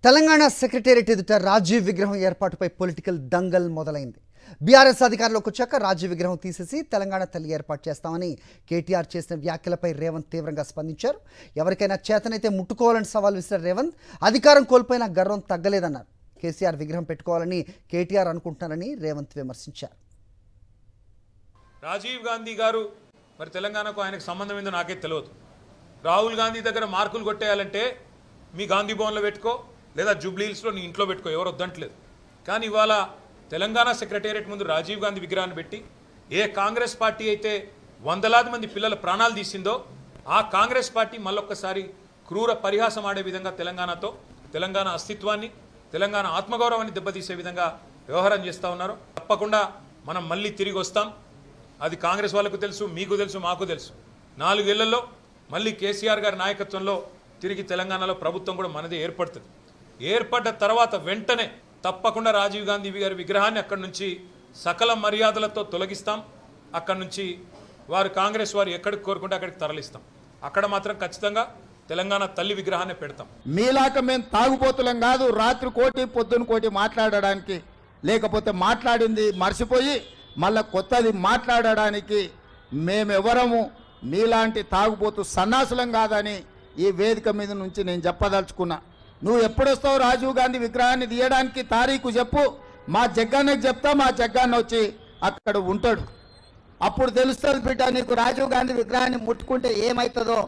Telangana secretariat ఎదుట రాజీవ్ విగ్రహం ఏర్పాటుపై పొలిటికల్ దంగల్ మొదలైంది. బీఆర్ఎస్ అధికారంలోకి వచ్చాక రాజీవ్ విగ్రహం తీసేసి తెలంగాణ తల్లి ఏర్పాటు చేస్తామని కేటీఆర్ చేసిన వ్యాఖ్యలపై రేవంత్ తీవ్రంగా స్పందించారు. ఎవరికైనా చేతనైతే ముట్టుకోవాలని సవాల్ విసిరారు రేవంత్. అధికారం కోల్పోయిన గర్వం తగ్గలేదన్నారు. కేసీఆర్ విగ్రహం పెట్టుకోవాలని కేటీఆర్ అనుకుంటున్నారని రేవంత్ విమర్శించారు. రాజీవ్ గాంధీ గారు మరి తెలంగాణకు ఆయనకు సంబంధం ఏందో నాకే తెలియదు. రాహుల్ గాంధీ దగ్గర మార్కులు కొట్టేయాలంటే మీ గాంధీ భవన్లో పెట్టుకో, లేదా జూబ్లీహిల్స్లో నీ ఇంట్లో పెట్టుకో, ఎవరు వద్దంటలేదు. కానీ ఇవాళ తెలంగాణ సెక్రటేరియట్ ముందు రాజీవ్ గాంధీ విగ్రహాన్ని పెట్టి ఏ కాంగ్రెస్ పార్టీ అయితే వందలాది మంది పిల్లల ప్రాణాలు తీసిందో ఆ కాంగ్రెస్ పార్టీ మళ్ళొక్కసారి క్రూర పరిహాసం ఆడే విధంగా తెలంగాణతో, తెలంగాణ అస్తిత్వాన్ని, తెలంగాణ ఆత్మగౌరవాన్ని దెబ్బతీసే విధంగా వ్యవహారం చేస్తూ ఉన్నారు. తప్పకుండా మనం మళ్ళీ తిరిగి వస్తాం. అది కాంగ్రెస్ వాళ్ళకు తెలుసు, మీకు తెలుసు, మాకు తెలుసు. 4 ఏళ్లలో మళ్ళీ కేసీఆర్ గారి నాయకత్వంలో తిరిగి తెలంగాణలో ప్రభుత్వం కూడా మనదే ఏర్పడుతుంది. ఏర్పడ్డ తర్వాత వెంటనే తప్పకుండా రాజీవ్ గాంధీ గారి విగ్రహాన్ని అక్కడి నుంచి సకల మర్యాదలతో తొలగిస్తాం. అక్కడి నుంచి వారు కాంగ్రెస్ వారు ఎక్కడికి కోరుకుంటే అక్కడికి తరలిస్తాం. అక్కడ మాత్రం ఖచ్చితంగా తెలంగాణ తల్లి విగ్రహాన్ని పెడతాం. మీలాక మేము తాగుబోతులం కాదు, రాత్రి కోటి పొద్దున కోటి మాట్లాడడానికి, లేకపోతే మాట్లాడింది మర్చిపోయి మళ్ళా కొత్తది మాట్లాడడానికి మేమెవరము మీలాంటి తాగుబోతు సన్నాసులం కాదని ఈ వేదిక మీద నుంచి నేను చెప్పదలుచుకున్నా. నువ్వు ఎప్పుడొస్తావు రాజీవ్ గాంధీ విగ్రహాన్ని తీయడానికి? తారీఖు చెప్పు, మా జగ్గాన్నకి చెప్తా, మా జగ్గాన్న వచ్చి అక్కడ ఉంటాడు. అప్పుడు తెలుస్తుంది బిడ్డ నీకు రాజీవ్ గాంధీ విగ్రహాన్ని ముట్టుకుంటే ఏమవుతుందో.